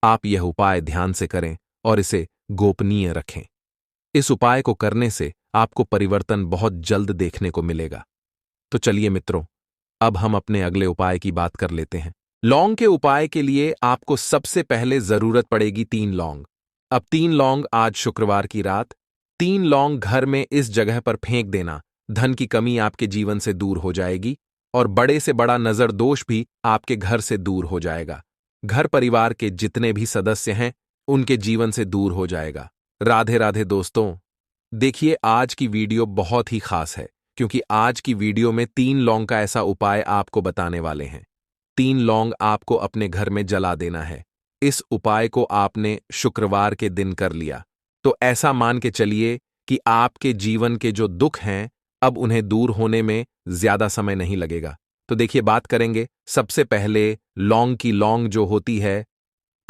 आप यह उपाय ध्यान से करें और इसे गोपनीय रखें। इस उपाय को करने से आपको परिवर्तन बहुत जल्द देखने को मिलेगा। तो चलिए मित्रों, अब हम अपने अगले उपाय की बात कर लेते हैं। लौंग के उपाय के लिए आपको सबसे पहले जरूरत पड़ेगी 3 लौंग। अब 3 लौंग आज शुक्रवार की रात 3 लौंग घर में इस जगह पर फेंक देना। धन की कमी आपके जीवन से दूर हो जाएगी और बड़े से बड़ा नजर दोष भी आपके घर से दूर हो जाएगा। घर परिवार के जितने भी सदस्य हैं उनके जीवन से दूर हो जाएगा। राधे राधे दोस्तों, देखिए आज की वीडियो बहुत ही खास है क्योंकि आज की वीडियो में 3 लौंग का ऐसा उपाय आपको बताने वाले हैं। 3 लौंग आपको अपने घर में जला देना है। इस उपाय को आपने शुक्रवार के दिन कर लिया तो ऐसा मान के चलिए कि आपके जीवन के जो दुख हैं अब उन्हें दूर होने में ज्यादा समय नहीं लगेगा। तो देखिए बात करेंगे सबसे पहले लौंग की। लौंग जो होती है,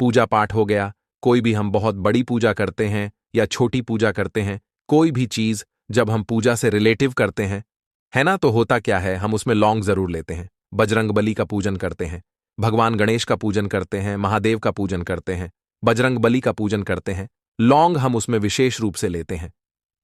पूजा पाठ हो गया, कोई भी हम बहुत बड़ी पूजा करते हैं या छोटी पूजा करते हैं, कोई भी चीज जब हम पूजा से रिलेटिव करते हैं, है ना, तो होता क्या है, हम उसमें लौंग जरूर लेते हैं। बजरंग बली का पूजन करते हैं, भगवान गणेश का पूजन करते हैं, महादेव का पूजन करते हैं, बजरंग बली का पूजन करते हैं। लौंग हम उसमें विशेष रूप से लेते हैं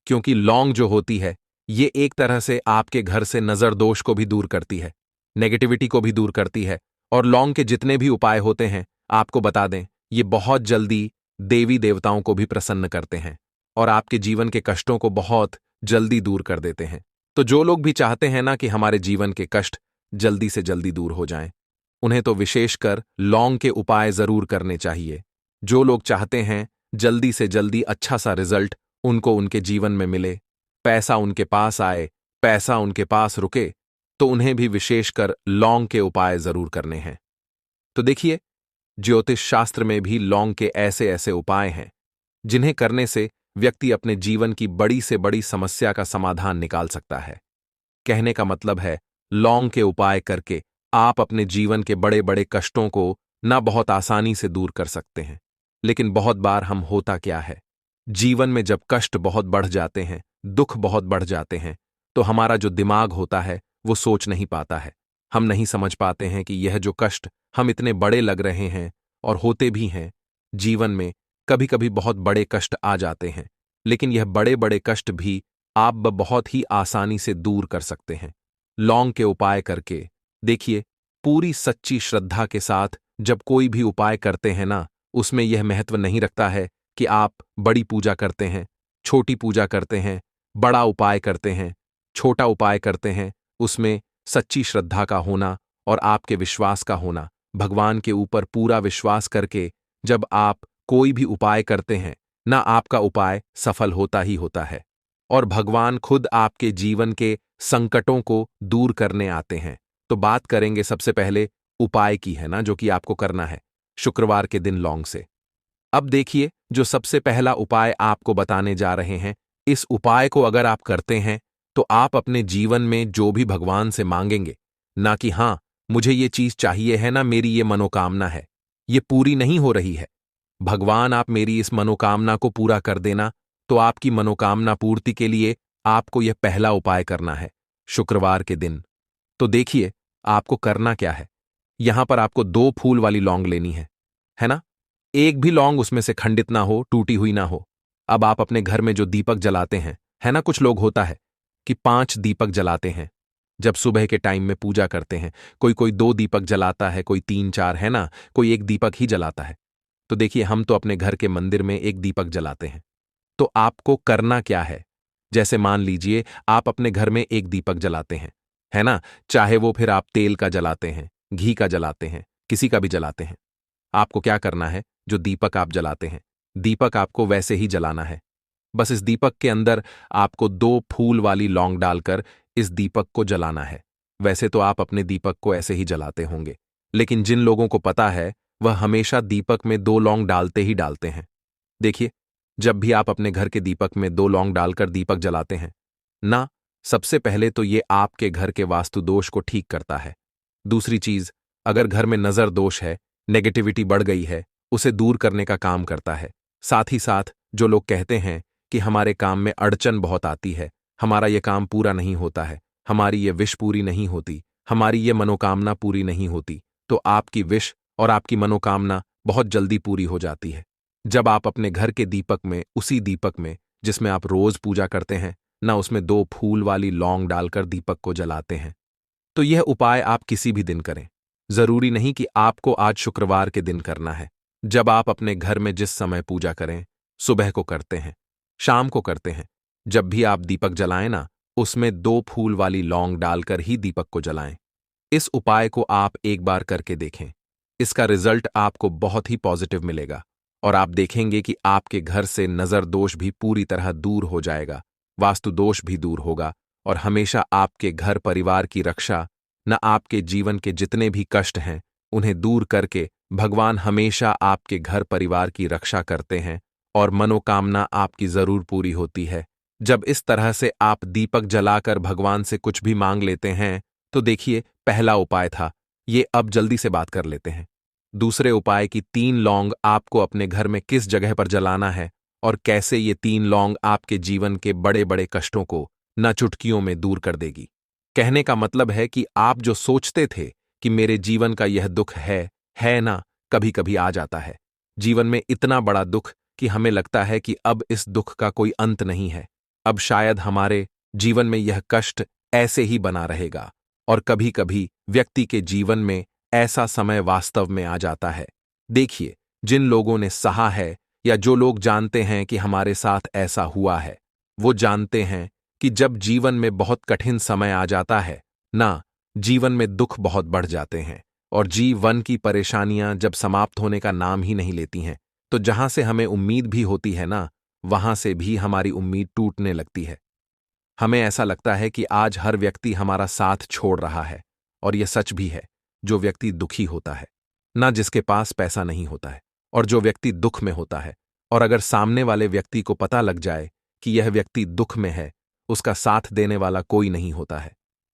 क्योंकि लौंग जो होती है ये एक तरह से आपके घर से नजर दोष को भी दूर करती है, नेगेटिविटी को भी दूर करती है। और लौंग के जितने भी उपाय होते हैं आपको बता दें, ये बहुत जल्दी देवी देवताओं को भी प्रसन्न करते हैं और आपके जीवन के कष्टों को बहुत जल्दी दूर कर देते हैं। तो जो लोग भी चाहते हैं ना कि हमारे जीवन के कष्ट जल्दी से जल्दी दूर हो जाएं, उन्हें तो विशेषकर लौंग के उपाय जरूर करने चाहिए। जो लोग चाहते हैं जल्दी से जल्दी अच्छा सा रिजल्ट उनको उनके जीवन में मिले, पैसा उनके पास आए, पैसा उनके पास रुके, तो उन्हें भी विशेषकर लौंग के उपाय जरूर करने हैं। तो देखिए, ज्योतिष शास्त्र में भी लौंग के ऐसे ऐसे उपाय हैं जिन्हें करने से व्यक्ति अपने जीवन की बड़ी से बड़ी समस्या का समाधान निकाल सकता है। कहने का मतलब है, लौंग के उपाय करके आप अपने जीवन के बड़े बड़े कष्टों को ना बहुत आसानी से दूर कर सकते हैं। लेकिन बहुत बार हम होता क्या है, जीवन में जब कष्ट बहुत बढ़ जाते हैं, दुख बहुत बढ़ जाते हैं, तो हमारा जो दिमाग होता है वो सोच नहीं पाता है। हम नहीं समझ पाते हैं कि यह जो कष्ट हम इतने बड़े लग रहे हैं और होते भी हैं, जीवन में कभी कभी बहुत बड़े कष्ट आ जाते हैं, लेकिन यह बड़े बड़े कष्ट भी आप बहुत ही आसानी से दूर कर सकते हैं लौंग के उपाय करके। देखिए, पूरी सच्ची श्रद्धा के साथ जब कोई भी उपाय करते हैं ना, उसमें यह महत्व नहीं रखता है कि आप बड़ी पूजा करते हैं, छोटी पूजा करते हैं, बड़ा उपाय करते हैं, छोटा उपाय करते हैं। उसमें सच्ची श्रद्धा का होना और आपके विश्वास का होना, भगवान के ऊपर पूरा विश्वास करके जब आप कोई भी उपाय करते हैं ना, आपका उपाय सफल होता ही होता है और भगवान खुद आपके जीवन के संकटों को दूर करने आते हैं। तो बात करेंगे सबसे पहले उपाय की, है ना, जो कि आपको करना है शुक्रवार के दिन लौंग से। अब देखिए, जो सबसे पहला उपाय आपको बताने जा रहे हैं, इस उपाय को अगर आप करते हैं तो आप अपने जीवन में जो भी भगवान से मांगेंगे, ना कि हाँ मुझे ये चीज चाहिए है ना, मेरी ये मनोकामना है, ये पूरी नहीं हो रही है, भगवान आप मेरी इस मनोकामना को पूरा कर देना, तो आपकी मनोकामना पूर्ति के लिए आपको यह पहला उपाय करना है शुक्रवार के दिन। तो देखिए, आपको करना क्या है, यहां पर आपको 2 फूल वाली लौंग लेनी है ना, एक भी लौंग उसमें से खंडित ना हो, टूटी हुई ना हो। अब आप अपने घर में जो दीपक जलाते हैं, है ना, कुछ लोग होता है कि 5 दीपक जलाते हैं जब सुबह के टाइम में पूजा करते हैं, कोई कोई 2 दीपक जलाता है, कोई 3-4, है ना, कोई 1 दीपक ही जलाता है। तो देखिए, हम तो अपने घर के मंदिर में 1 दीपक जलाते हैं। तो आपको करना क्या है, जैसे मान लीजिए आप अपने घर में 1 दीपक जलाते हैं, है ना, चाहे वो फिर आप तेल का जलाते हैं, घी का जलाते हैं, किसी का भी जलाते हैं, आपको क्या करना है, जो दीपक आप जलाते हैं, दीपक आपको वैसे ही जलाना है। बस इस दीपक के अंदर आपको 2 फूल वाली लौंग डालकर इस दीपक को जलाना है। वैसे तो आप अपने दीपक को ऐसे ही जलाते होंगे, लेकिन जिन लोगों को पता है वह हमेशा दीपक में 2 लौंग डालते ही डालते हैं। देखिए, जब भी आप अपने घर के दीपक में 2 लौंग डालकर दीपक जलाते हैं ना, सबसे पहले तो ये आपके घर के वास्तु दोष को ठीक करता है। दूसरी चीज, अगर घर में नजर दोष है, नेगेटिविटी बढ़ गई है, उसे दूर करने का काम करता है। साथ ही साथ जो लोग कहते हैं कि हमारे काम में अड़चन बहुत आती है, हमारा ये काम पूरा नहीं होता है, हमारी ये विश पूरी नहीं होती, हमारी ये मनोकामना पूरी नहीं होती, तो आपकी विश और आपकी मनोकामना बहुत जल्दी पूरी हो जाती है। जब आप अपने घर के दीपक में, उसी दीपक में जिसमें आप रोज पूजा करते हैं, ना उसमें 2 फूल वाली लौंग डालकर दीपक को जलाते हैं। तो यह उपाय आप किसी भी दिन करें। जरूरी नहीं कि आपको आज शुक्रवार के दिन करना है। जब आप अपने घर में जिस समय पूजा करें, सुबह को करते हैं, शाम को करते हैं, जब भी आप दीपक जलाएं ना, उसमें 2 फूल वाली लौंग डालकर ही दीपक को जलाएं। इस उपाय को आप एक बार करके देखें। इसका रिजल्ट आपको बहुत ही पॉजिटिव मिलेगा और आप देखेंगे कि आपके घर से नजर दोष भी पूरी तरह दूर हो जाएगा, वास्तु दोष भी दूर होगा और हमेशा आपके घर परिवार की रक्षा, न आपके जीवन के जितने भी कष्ट हैं उन्हें दूर करके भगवान हमेशा आपके घर परिवार की रक्षा करते हैं और मनोकामना आपकी जरूर पूरी होती है। जब इस तरह से आप दीपक जलाकर भगवान से कुछ भी मांग लेते हैं, तो देखिए, पहला उपाय था ये, अब जल्दी से बात कर लेते हैं। दूसरे उपाय की 3 लौंग आपको अपने घर में किस जगह पर जलाना है और कैसे ये 3 लौंग आपके जीवन के बड़े बड़े कष्टों को न चुटकियों में दूर कर देगी। कहने का मतलब है कि आप जो सोचते थे कि मेरे जीवन का यह दुख है ना, कभी कभी आ जाता है जीवन में इतना बड़ा दुख कि हमें लगता है कि अब इस दुख का कोई अंत नहीं है, अब शायद हमारे जीवन में यह कष्ट ऐसे ही बना रहेगा। और कभी कभी व्यक्ति के जीवन में ऐसा समय वास्तव में आ जाता है। देखिए, जिन लोगों ने सहा है या जो लोग जानते हैं कि हमारे साथ ऐसा हुआ है, वो जानते हैं कि जब जीवन में बहुत कठिन समय आ जाता है ना, जीवन में दुख बहुत बढ़ जाते हैं और जीवन की परेशानियां जब समाप्त होने का नाम ही नहीं लेती हैं, तो जहां से हमें उम्मीद भी होती है ना, वहां से भी हमारी उम्मीद टूटने लगती है। हमें ऐसा लगता है कि आज हर व्यक्ति हमारा साथ छोड़ रहा है और यह सच भी है। जो व्यक्ति दुखी होता है ना, जिसके पास पैसा नहीं होता है, और जो व्यक्ति दुख में होता है, और अगर सामने वाले व्यक्ति को पता लग जाए कि यह व्यक्ति दुख में है, उसका साथ देने वाला कोई नहीं होता है,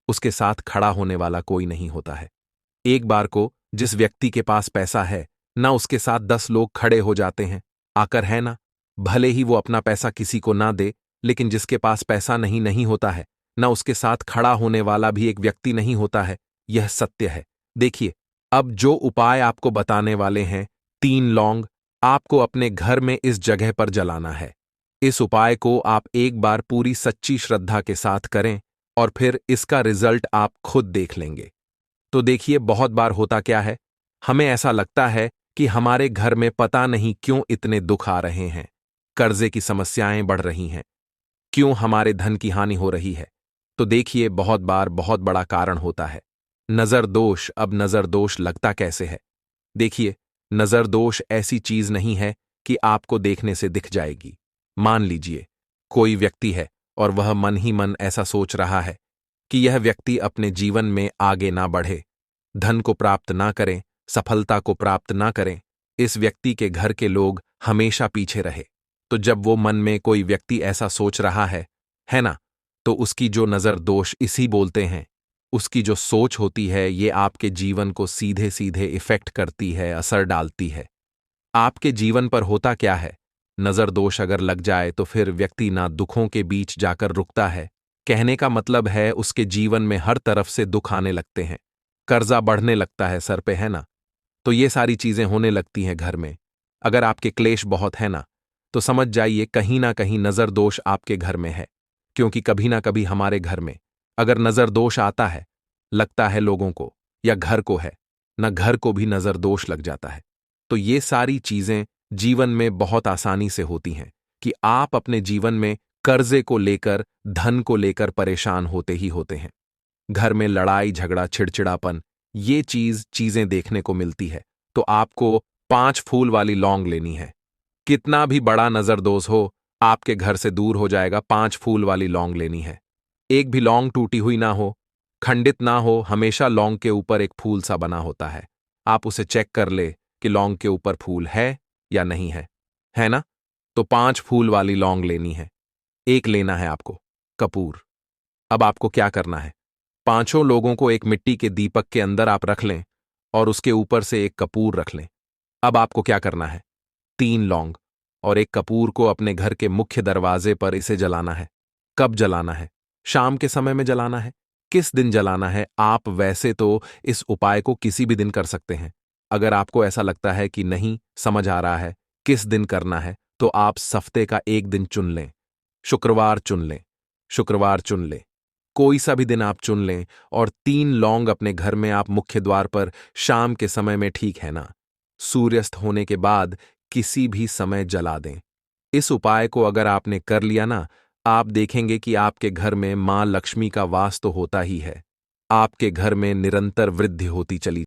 उसके साथ खड़ा होने वाला कोई नहीं होता है। एक बार को जिस व्यक्ति के पास पैसा है ना, उसके साथ 10 लोग खड़े हो जाते हैं आकर, है ना। भले ही वो अपना पैसा किसी को ना दे, लेकिन जिसके पास पैसा नहीं होता है ना, उसके साथ खड़ा होने वाला भी एक व्यक्ति नहीं होता है। यह सत्य है। देखिए, अब जो उपाय आपको बताने वाले हैं, 3 लौंग आपको अपने घर में इस जगह पर जलाना है। इस उपाय को आप एक बार पूरी सच्ची श्रद्धा के साथ करें और फिर इसका रिजल्ट आप खुद देख लेंगे। तो देखिए, बहुत बार होता क्या है, हमें ऐसा लगता है कि हमारे घर में पता नहीं क्यों इतने दुख आ रहे हैं, कर्जे की समस्याएं बढ़ रही हैं, क्यों हमारे धन की हानि हो रही है। तो देखिए, बहुत बार बहुत बड़ा कारण होता है नजर दोष। अब नजर दोष लगता कैसे है? देखिए, नजर दोष ऐसी चीज नहीं है कि आपको देखने से दिख जाएगी। मान लीजिए, कोई व्यक्ति है और वह मन ही मन ऐसा सोच रहा है कि यह व्यक्ति अपने जीवन में आगे ना बढ़े, धन को प्राप्त ना करें, सफलता को प्राप्त ना करें, इस व्यक्ति के घर के लोग हमेशा पीछे रहे। तो जब वो मन में कोई व्यक्ति ऐसा सोच रहा है ना, तो उसकी जो नजर दोष इसी बोलते हैं, उसकी जो सोच होती है, ये आपके जीवन को सीधे सीधे इफेक्ट करती है, असर डालती है। आपके जीवन पर होता क्या है, नजर दोष अगर लग जाए तो फिर व्यक्ति ना दुखों के बीच जाकर रुकता है। कहने का मतलब है उसके जीवन में हर तरफ से दुख आने लगते हैं, कर्जा बढ़ने लगता है सर पे, है ना। तो ये सारी चीजें होने लगती हैं घर में। अगर आपके क्लेश बहुत है ना, तो समझ जाइए कहीं ना कहीं नजर दोष आपके घर में है। क्योंकि कभी ना कभी हमारे घर में अगर नजर दोष आता है, लगता है लोगों को या घर को है ना, घर को भी नजर दोष लग जाता है। तो ये सारी चीजें जीवन में बहुत आसानी से होती हैं कि आप अपने जीवन में कर्जे को लेकर, धन को लेकर परेशान होते ही होते हैं। घर में लड़ाई झगड़ा, चिड़चिड़ापन, ये चीजें देखने को मिलती है। तो आपको 5 फूल वाली लौंग लेनी है। कितना भी बड़ा नजरदोष हो, आपके घर से दूर हो जाएगा। 5 फूल वाली लौंग लेनी है। एक भी लौंग टूटी हुई ना हो, खंडित ना हो, हमेशा लौंग के ऊपर एक फूल सा बना होता है। आप उसे चेक कर ले कि लौंग के ऊपर फूल है या नहीं है ना। तो 5 फूल वाली लौंग लेनी है। एक लेना है आपको कपूर। अब आपको क्या करना है, 5 लोगों को एक मिट्टी के दीपक के अंदर आप रख लें और उसके ऊपर से एक कपूर रख लें। अब आपको क्या करना है, 3 लौंग और एक कपूर को अपने घर के मुख्य दरवाजे पर इसे जलाना है। कब जलाना है? शाम के समय में जलाना है। किस दिन जलाना है? आप वैसे तो इस उपाय को किसी भी दिन कर सकते हैं। अगर आपको ऐसा लगता है कि नहीं समझ आ रहा है किस दिन करना है, तो आप हफ्ते का एक दिन चुन लें। शुक्रवार चुन लें। शुक्रवार चुन लें। कोई सा भी दिन आप चुन लें और 3 लौंग अपने घर में आप मुख्य द्वार पर शाम के समय में, ठीक है ना, सूर्यास्त होने के बाद किसी भी समय जला दें। इस उपाय को अगर आपने कर लिया ना, आप देखेंगे कि आपके घर में मां लक्ष्मी का वास तो होता ही है, आपके घर में निरंतर वृद्धि होती चली